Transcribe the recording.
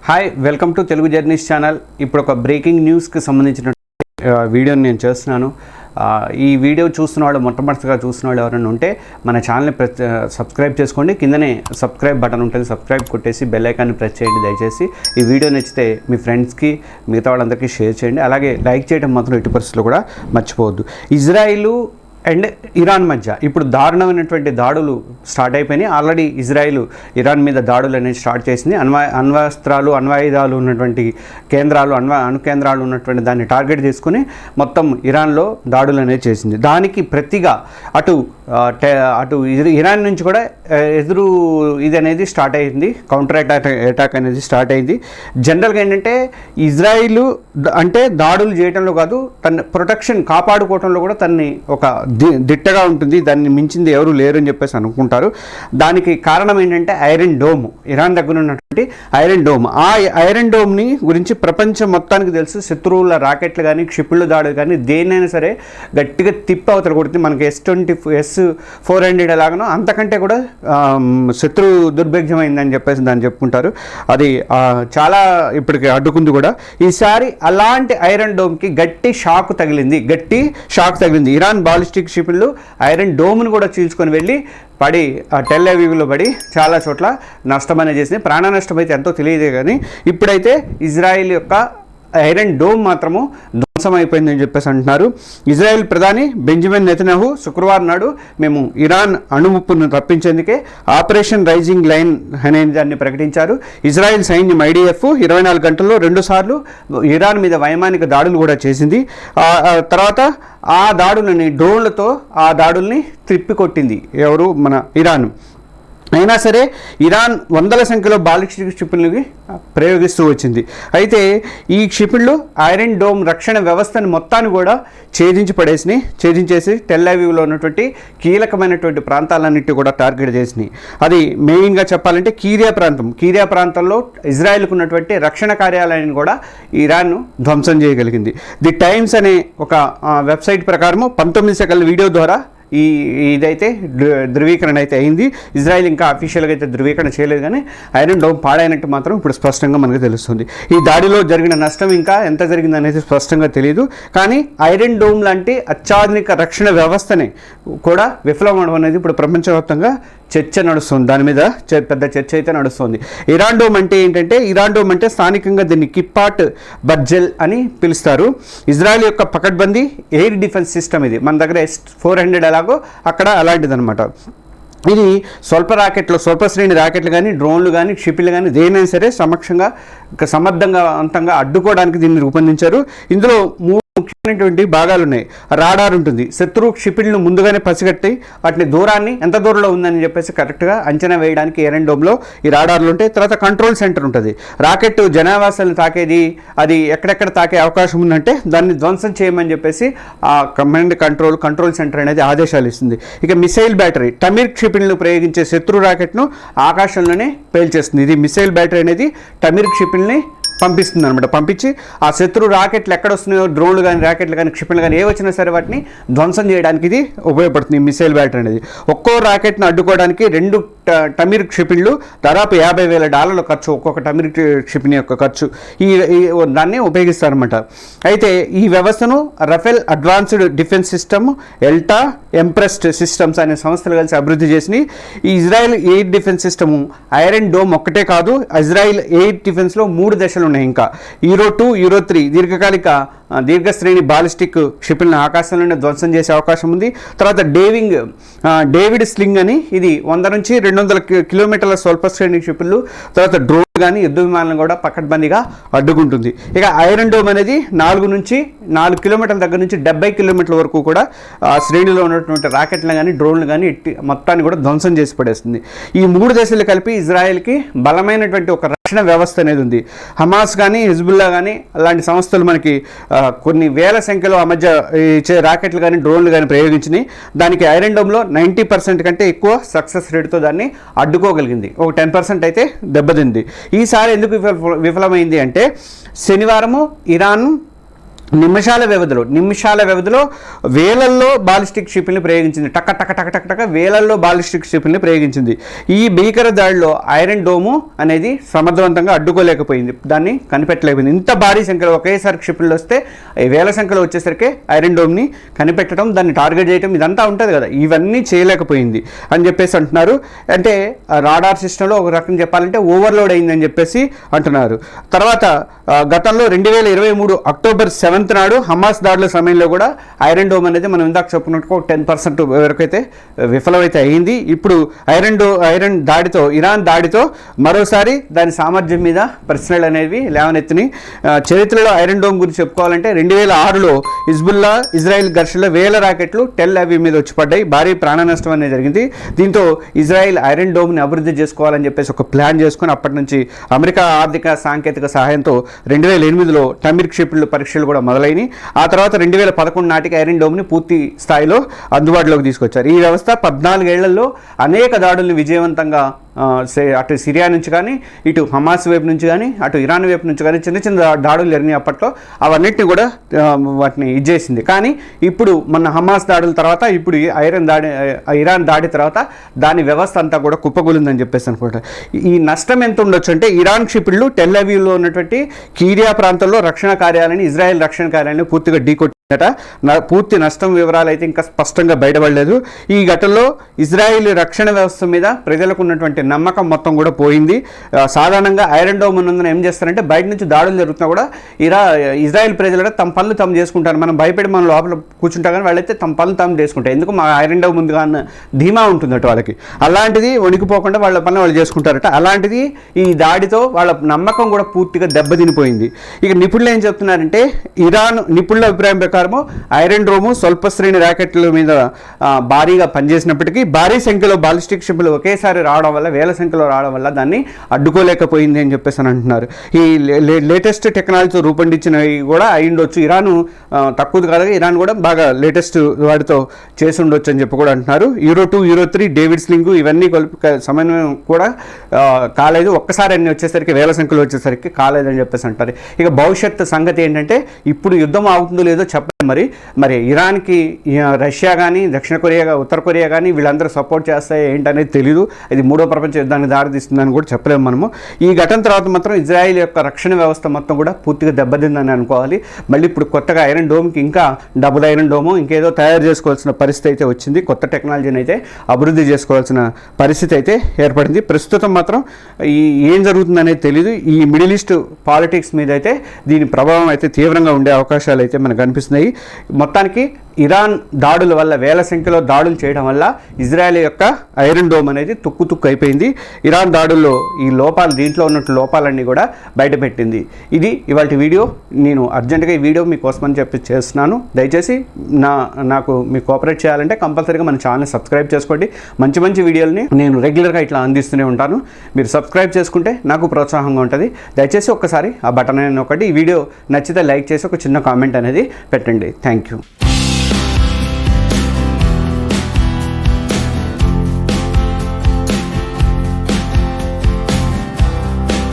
Hi, welcome to Telugu journeys channel. ఇప్పుడు ఒక breaking న్యూస్కి సంబంధించిన వీడియోని నేను చేస్తున్నాను. ఈ వీడియో చూస్తున్న వాళ్ళు, మొట్టమొదటిగా చూస్తున్న వాళ్ళు ఎవరైనా ఉంటే మన ఛానల్ని సబ్స్క్రైబ్ చేసుకోండి. కిందనే సబ్స్క్రైబ్ బటన్ ఉంటుంది, సబ్స్క్రైబ్ కొట్టేసి బెల్ ఐకాన్ని ప్రెస్ చేయండి. దయచేసి ఈ వీడియో నచ్చితే మీ ఫ్రెండ్స్కి, మిగతా వాళ్ళందరికీ షేర్ చేయండి. అలాగే లైక్ చేయడం మాత్రం ఎట్టి పరిస్థితుల్లో కూడా మర్చిపోవద్దు. ఇజ్రాయిల్ అండ్ ఇరాన్ మధ్య ఇప్పుడు దారుణమైనటువంటి దాడులు స్టార్ట్ అయిపోయినాయి. ఆల్రెడీ ఇజ్రాయిల్ ఇరాన్ మీద దాడులు అనేది స్టార్ట్ చేసింది. అణ్వాస్త్రాలు, అణ్వాయుధాలు ఉన్నటువంటి కేంద్రాలు, అణు కేంద్రాలు ఉన్నటువంటి దాన్ని టార్గెట్ చేసుకుని మొత్తం ఇరాన్లో దాడులు అనేది చేసింది. దానికి ప్రతిగా అటు ఇరాన్ నుంచి కూడా ఎదురు ఇది అనేది స్టార్ట్ అయింది. కౌంటర్ అటాక్ అనేది స్టార్ట్ అయింది. జనరల్గా ఏంటంటే ఇజ్రాయిల్ అంటే దాడులు చేయడంలో కాదు, తన ప్రొటెక్షన్ కాపాడుకోవడంలో కూడా తన్ని ఒక దిట్టగా ఉంటుంది. దాన్ని మించింది ఎవరు లేరు అని చెప్పేసి అనుకుంటారు. దానికి కారణం ఏంటంటే ఐరన్ డోమ్, ఇరాన్ దగ్గర ఉన్నటువంటి ఐరన్ డోమ్. ఆ ఐరన్ డోమ్ని గురించి ప్రపంచం మొత్తానికి తెలుసు. శత్రువుల రాకెట్లు కానీ, క్షిపణుల దాడులు కానీ దేన్నైనా సరే గట్టిగా తిప్పి అవతల కొడుతుంది. మనకి S-400 ఎలాగనో అంతకంటే కూడా శత్రు దుర్భిక్షమైందని చెప్పేసి దాన్ని చెప్పుకుంటారు. అది చాలా ఇప్పటికి అడ్డుకుంది కూడా. ఈసారి అలాంటి ఐరన్ డోమ్కి గట్టి షాక్ తగిలింది. ఇరాన్ బాలిస్టిక్ క్షిపణులు ఐరన్ డోమ్ను కూడా చీల్చుకొని వెళ్ళి పడి టెల్ అవీవ్లో పడి చాలా చోట్ల నష్టం అనేది చేసింది. ప్రాణ నష్టం అయితే ఎంతో తెలియదే కానీ ఇప్పుడైతే ఇజ్రాయిల్ యొక్క ఐరన్ డోమ్ మాత్రము ధ్వంసం అయిపోయిందని చెప్పేసి అంటున్నారు. ఇజ్రాయెల్ ప్రధాని బెంజమిన్ నెతన్యాహు శుక్రవారం నాడు మేము ఇరాన్ అణుముప్పును తప్పించేందుకే ఆపరేషన్ రైజింగ్ లైన్ అనే దాన్ని ప్రకటించారు. ఇజ్రాయెల్ సైన్యం IDF 24 గంటల్లో 2 సార్లు ఇరాన్ మీద వైమానిక దాడులు కూడా చేసింది. తర్వాత ఆ దాడులని డ్రోన్లతో ఆ దాడుల్ని తిప్పికొట్టింది ఎవరు, మన ఇరాన్. అయినా సరే ఇరాన్ వందల సంఖ్యలో బాలిస్టిక్ క్షిపణులకి ప్రయోగిస్తూ వచ్చింది. ఈ క్షిపణులు ఐరన్ డోమ్ రక్షణ వ్యవస్థను మొత్తాన్ని కూడా ఛేదించేసి టెల్ అవీవ్లో ఉన్నటువంటి కీలకమైనటువంటి ప్రాంతాలన్నింటి కూడా టార్గెట్ చేసినాయి. అది మెయిన్గా చెప్పాలంటే కీరియా ప్రాంతంలో ఇజ్రాయెల్కు ఉన్నటువంటి రక్షణ కార్యాలయాన్ని కూడా ఇరాన్ ధ్వంసం చేయగలిగింది. ది టైమ్స్ అనే ఒక వెబ్సైట్ ప్రకారము 19 సెకన్ల వీడియో ద్వారా ఇదైతే ధృవీకరణ అయితే అయింది. ఇజ్రాయెల్ ఇంకా అఫీషియల్గా అయితే ధృవీకరణ చేయలేదు, కానీ ఐరన్ డోమ్ పాడైనట్టు మాత్రం ఇప్పుడు స్పష్టంగా మనకు తెలుస్తుంది. ఈ దాడిలో జరిగిన నష్టం ఇంకా ఎంత జరిగింది అనేది స్పష్టంగా తెలియదు. కానీ ఐరన్ డోమ్ లాంటి అత్యాధునిక రక్షణ వ్యవస్థని కూడా విఫలం అవడం అనేది ఇప్పుడు ప్రపంచవ్యాప్తంగా చర్చ నడుస్తుంది. దాని మీద పెద్ద చర్చ అయితే నడుస్తుంది. ఇరాన్ డోమ్ అంటే ఏంటంటే, ఇరాన్ డోమ్ అంటే స్థానికంగా దీన్ని కిప్పాట్ బర్జెల్ అని పిలుస్తారు. ఇజ్రాయెల్ యొక్క పకడ్బందీ ఎయిర్ డిఫెన్స్ సిస్టమ్ ఇది. మన దగ్గర S-400 ఎలాగో అక్కడ అలాంటిదన్నమాట. ఇది స్వల్ప శ్రేణి రాకెట్లు కానీ, డ్రోన్లు కానీ, క్షిపణులు కానీ దేనైనా సరే సమర్థవంతంగా అడ్డుకోవడానికి దీన్ని రూపొందించారు. ఇందులో 3 ముఖ్యమైనటువంటి భాగాలు ఉన్నాయి. రాడార్ ఉంటుంది. శత్రు క్షిపణులను ముందుగానే పసిగట్టి వాటిని దూరాన్ని ఎంత దూరంలో ఉందని చెప్పేసి కరెక్ట్గా అంచనా వేయడానికి ఐరన్ డోమ్లో ఈ రాడార్లు ఉంటాయి. తర్వాత కంట్రోల్ సెంటర్ ఉంటుంది. రాకెట్ జనావాసాలను తాకేది, అది ఎక్కడెక్కడ తాకే అవకాశం ఉందంటే దాన్ని ధ్వంసం చేయమని చెప్పేసి ఆ కమాండ్ కంట్రోల్ సెంటర్ అనేది ఆదేశాలు ఇస్తుంది. ఇక మిసైల్ బ్యాటరీ, టమిర్ క్షిపణులు ప్రయోగించే శత్రు రాకెట్ను ఆకాశంలోనే పేల్చేస్తుంది. ఇది మిసైల్ బ్యాటరీ అనేది టమిర్ క్షిపణుల్ని పంపిస్తుంది అనమాట. పంపించి ఆ శత్రు రాకెట్లు ఎక్కడ వస్తున్నాయో, డ్రోన్లు కానీ, రాకెట్లు కానీ, క్షిపణులు కానీ ఏ వచ్చినా సరే వాటిని ధ్వంసం చేయడానికి ఇది ఉపయోగపడుతుంది. మిసైల్ బ్యాటరీ అనేది ఒక్కో రాకెట్ను అడ్డుకోవడానికి 2 టమిర్ క్షిపణులు దాదాపు $50,000 ఖర్చు, ఒక్కొక్క టమిర్ క్షిపణి యొక్క ఖర్చు. దాన్ని ఉపయోగిస్తారనమాట. అయితే ఈ వ్యవస్థను Rafael advanced defence system, Elta, ఎంప్రెస్డ్ సిస్టమ్స్ అనే సంస్థలు కలిసి అభివృద్ధి చేసినాయి. ఈ Israel air defence system Iron Dome ఒక్కటే కాదు, ఇజ్రాయెల్ ఎయిర్ డిఫెన్స్లో 3 దశలు ఉన్నాయి. ఇంకా యూరో 2, యూరో 3 దీర్ఘశ్రేణి బాలిస్టిక్ క్షిపణులను ఆకాశంలోనే ధ్వంసం చేసే అవకాశం ఉంది. తర్వాత డేవిడ్ స్లింగ్ అని, ఇది 100 నుంచి 200 కిలోమీటర్ల స్వల్ప శ్రేణి క్షిపణులు, తర్వాత డ్రోన్ కానీ, యుద్ధ విమానాలను కూడా పకడ్బందీగా అడ్డుకుంటుంది. ఇక ఐరన్ డోమ్ అనేది 4 కిలోమీటర్ల దగ్గర నుంచి 70 కిలోమీటర్ల వరకు కూడా ఆ శ్రేణిలో ఉన్నటువంటి రాకెట్లు కానీ, డ్రోన్లు కానీ మొత్తాన్ని కూడా ధ్వంసం చేసి పడేస్తుంది. ఈ 3 దశలు కలిపి ఇజ్రాయెల్కి బలమైనటువంటి ఒక రక్షణ వ్యవస్థ అనేది ఉంది. హమాస్ కానీ, హిజ్బుల్లా కానీ అలాంటి సంస్థలు మనకి కొన్ని వేల సంఖ్యలో ఆ మధ్య ఇచ్చే రాకెట్లు కానీ, డ్రోన్లు కానీ ప్రయోగించినాయి. దానికి ఐరన్ డోమ్లో 90% కంటే ఎక్కువ సక్సెస్ రేటుతో దాన్ని అడ్డుకోగలిగింది. ఒక 10% అయితే దెబ్బతింది. ఈసారి ఎందుకు విఫలమైంది అంటే, శనివారము ఇరాన్ నిమిషాల వ్యవధిలో వేలల్లో బాలిస్టిక్ క్షిపణిని ప్రయోగించింది. టక టక టక టక టక వేలల్లో బాలిస్టిక్ క్షిపణిని ప్రయోగించింది. ఈ భీకర దాడిలో ఐరన్ డోము అనేది సమర్థవంతంగా అడ్డుకోలేకపోయింది, దాన్ని కనిపెట్టలేకపోయింది. ఇంత భారీ సంఖ్యలో ఒకేసారి క్షిపణులు వస్తే వేల సంఖ్యలో వచ్చేసరికి ఐరన్ డోమ్ని కనిపెట్టడం, దాన్ని టార్గెట్ చేయడం ఇదంతా ఉంటుంది కదా, ఇవన్నీ చేయలేకపోయింది అని చెప్పేసి అంటున్నారు. అంటే రాడార్ సిస్టంలో ఒక రకం చెప్పాలంటే ఓవర్లోడ్ అయిందని చెప్పేసి అంటున్నారు. తర్వాత గతంలో 2023 అక్టోబర్ 7th నాడు హమాస్ దాడుల సమయంలో కూడా ఐరన్ డోమ్ అనేది మనం ఇందాక చెప్పుకున్నట్టు 10% వరకు అయితే విఫలమైతే అయింది. ఇప్పుడు ఐరన్ దాడితో, ఇరాన్ దాడితో మరోసారి దాని సామర్థ్యం మీద ప్రశ్నలు అనేవి లేవనెత్తిని. చరిత్రలో ఐరన్ డోమ్ గురించి చెప్పుకోవాలంటే 2006లో హిజ్బుల్లా ఇజ్రాయెల్ ఘర్షణలో వేల రాకెట్లు టెల్ అవీవ్ మీద వచ్చి పడ్డాయి. భారీ ప్రాణ నష్టం అనేది జరిగింది. దీంతో ఇజ్రాయెల్ ఐరన్ డోమ్ని అభివృద్ధి చేసుకోవాలని చెప్పేసి ఒక ప్లాన్ చేసుకొని అప్పటి నుంచి అమెరికా ఆర్థిక సాంకేతిక సహాయంతో 2008లో టమిర్ క్షిపణుల పరీక్షలు కూడా మొదలైనవి. ఆ తర్వాత 2011 నాటికి ఐరన్ డోమ్ని పూర్తి స్థాయిలో అందుబాటులోకి తీసుకొచ్చారు. ఈ వ్యవస్థ 14 ఏళ్లలో అనేక దాడుల్ని విజయవంతంగా అటు సిరియా నుంచి కానీ, ఇటు హమాస్ వైపు నుంచి కానీ, అటు ఇరాన్ వైపు నుంచి కానీ చిన్న చిన్న దాడులు జరిగినాయి అప్పట్లో. అవన్నిటిని కూడా వాటిని ఇచ్చేసింది. కానీ ఇప్పుడు మన హమాస్ దాడుల తర్వాత, ఇప్పుడు ఇరాన్ దాడి తర్వాత దాని వ్యవస్థ అంతా కూడా కుప్పగూలిందని చెప్పేసి అనుకుంటా. ఈ నష్టం ఎంత ఉండొచ్చు అంటే, ఇరాన్ క్షిపణులు టెల్ అవీవ్లో ఉన్నటువంటి కీరియా ప్రాంతంలో రక్షణ కార్యాలయాన్ని, ఇజ్రాయెల్ రక్షణ కార్యాలయాన్ని పూర్తిగా ఢీకొట్టిందట. పూర్తి నష్టం వివరాలు అయితే ఇంకా స్పష్టంగా బయటపడలేదు. ఈ ఘటనలో ఇజ్రాయెల్ రక్షణ వ్యవస్థ మీద ప్రజలకు ఉన్నటువంటి నమ్మకం మొత్తం కూడా పోయింది. సాధారణంగా ఐరన్ డోమ్ ఉన్నందున ఏం చేస్తారంటే, బయట నుంచి దాడులు జరుగుతున్నా కూడా ఇజ్రాయెల్ ప్రజలు తమ పనులు తాము చేసుకుంటారు. మనం భయపడి మనం లోపల కూర్చుంటాం, కానీ వాళ్ళైతే తమ పనులు తాము చేసుకుంటారు. ఎందుకు, మా ఐరన్ డోమ్ ముందుగా అన్న ధీమా ఉంటుందట వాళ్ళకి. అలాంటిది వణికిపోకుండా వాళ్ళ పనులు వాళ్ళు చేసుకుంటారట. అలాంటిది ఈ దాడితో వాళ్ళ నమ్మకం కూడా పూర్తిగా దెబ్బతినిపోయింది. ఇక నిపుణులు ఏం చెప్తున్నారంటే, ఇరాన్ నిపుణుల అభిప్రాయం ప్రకారము ఐరన్ డోము స్వల్ప శ్రేణి ర్యాకెట్ల మీద భారీగా పనిచేసినప్పటికీ భారీ సంఖ్యలో బాలిస్టిక్ క్షిపణులు ఒకేసారి రావడం వల్ల, వేల సంఖ్యలో రావడం వల్ల దాన్ని అడ్డుకోలేకపోయింది అని చెప్పేసి అని అంటున్నారు. ఈ లేటెస్ట్ టెక్నాలజీతో రూపొందించినవి కూడా అయి ఉండొచ్చు. ఇరాన్ తక్కువది కాదు, ఇరాన్ కూడా బాగా లేటెస్ట్ వాటితో చేసి ఉండొచ్చు అని చెప్పి కూడా అంటున్నారు. Euro 2, Euro 3, డేవిడ్ స్లింగ్ ఇవన్నీ కలిపి సమన్వయం కూడా కాలేదు. ఒక్కసారి అన్ని వచ్చేసరికి వేల సంఖ్యలో వచ్చేసరికి కాలేదని చెప్పేసి అంటారు. ఇక భవిష్యత్తు సంగతి ఏంటంటే, ఇప్పుడు యుద్ధం అవుతుందో లేదో చెప్పలేదు. మరి ఇరాన్కి రష్యా కానీ, దక్షిణ కొరియా, ఉత్తర కొరియా కానీ వీళ్ళందరూ సపోర్ట్ చేస్తాయి ఏంటనేది తెలీదు. ఇది 3వ ప్రపంచ యుద్ధానికి దారితీస్తుందని కూడా చెప్పలేము మనము. ఈ ఘటన తర్వాత మాత్రం ఇజ్రాయెల్ యొక్క రక్షణ వ్యవస్థ మొత్తం కూడా పూర్తిగా దెబ్బతిందని అనుకోవాలి. మళ్ళీ ఇప్పుడు కొత్తగా ఐరన్ డోమ్కి ఇంకా డబుల్ ఐరన్ డోము ఇంకేదో తయారు చేసుకోవాల్సిన పరిస్థితి అయితే వచ్చింది. కొత్త టెక్నాలజీని అయితే అభివృద్ధి చేసుకోవాల్సిన పరిస్థితి అయితే ఏర్పడింది. ప్రస్తుతం మాత్రం ఏం జరుగుతుందనేది తెలీదు. ఈ మిడిల్ ఈస్ట్ పాలిటిక్స్ మీద అయితే దీని ప్రభావం అయితే తీవ్రంగా ఉండే అవకాశాలు అయితే మనకు కనిపిస్తున్నాయి. మొత్తానికి ఇరాన్ దాడుల వల్ల, వేల సంఖ్యలో దాడులు చేయడం వల్ల ఇజ్రాయెల్ యొక్క ఐరన్ డోమ్ అనేది తుక్కు అయిపోయింది. ఇరాన్ దాడుల్లో ఈ లోపాలు, దీంట్లో ఉన్నట్టు లోపాలన్నీ కూడా బయటపెట్టింది. ఇది ఇవాళ వీడియో. నేను అర్జెంటుగా ఈ వీడియో మీకోసమని చెప్పి చేస్తున్నాను. దయచేసి నాకు మీ కోఆపరేట్ చేయాలంటే కంపల్సరీగా మన ఛానల్ సబ్స్క్రైబ్ చేసుకోండి. మంచి మంచి వీడియోలని నేను రెగ్యులర్గా ఇట్లా అందిస్తూనే ఉంటాను. మీరు సబ్స్క్రైబ్ చేసుకుంటే నాకు ప్రోత్సాహంగా ఉంటుంది. దయచేసి ఒక్కసారి ఆ బటన్ అనేది ఒకటి, ఈ వీడియో నచ్చితే లైక్ చేసి ఒక చిన్న కామెంట్ అనేది పెట్టండి. Thank you.